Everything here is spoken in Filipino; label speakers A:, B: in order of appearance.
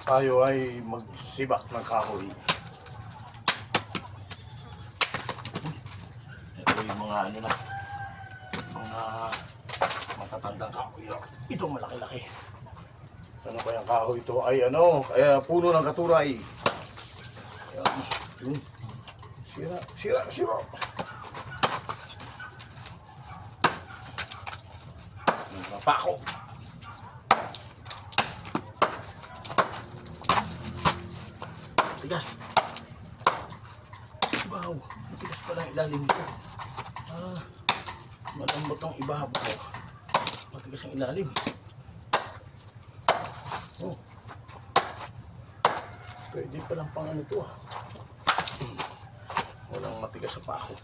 A: tayo ay magsibak ng kahoy. Ito yung mga ano na, mga matatandang kahoy. Itong malaki-laki. Ano ba yung kahoy ito? Ay ano, kaya puno ng katuray. Ayan. Sira. Pako. Tigas. Wow, matigas pala ang ilalim nito. Malambot ang ibabaw. Matigas ang ilalim. Oh. Pwede palang pang ano ito. Walang matigas sa pako.